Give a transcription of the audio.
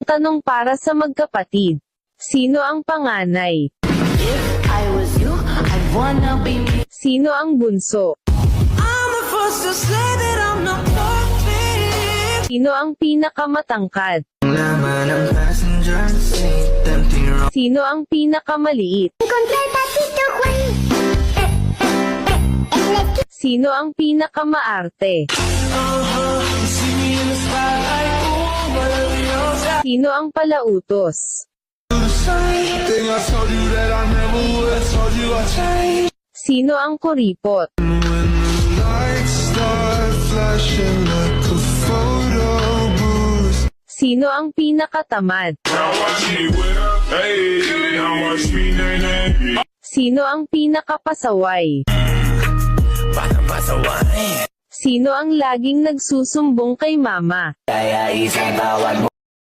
tanong para sa magkapatid. Sino ang panganay? If I was you, I'd wanna be me. Sino ang bunso? I'm the first to say that I'm not perfect. Sino ang pinakamatangkad? Laman ng passenger seat, tempting rock. Sino ang pinakamaliit? Sino ang pinakamaarte? See me in the spotlight, ooh, whatever you're saying. Sino ang palautos? Thing I told you that I never would, told you I changed. Sino ang kuripot? When the lights start flashing like a photo booth. Sino ang pinakatamad? Now watch me with her, hey, now watch me nay. Sino ang pinakapasaway? Baka pasaway. Sino ang laging nagsusumbong kay mama? Kaya isabawan mo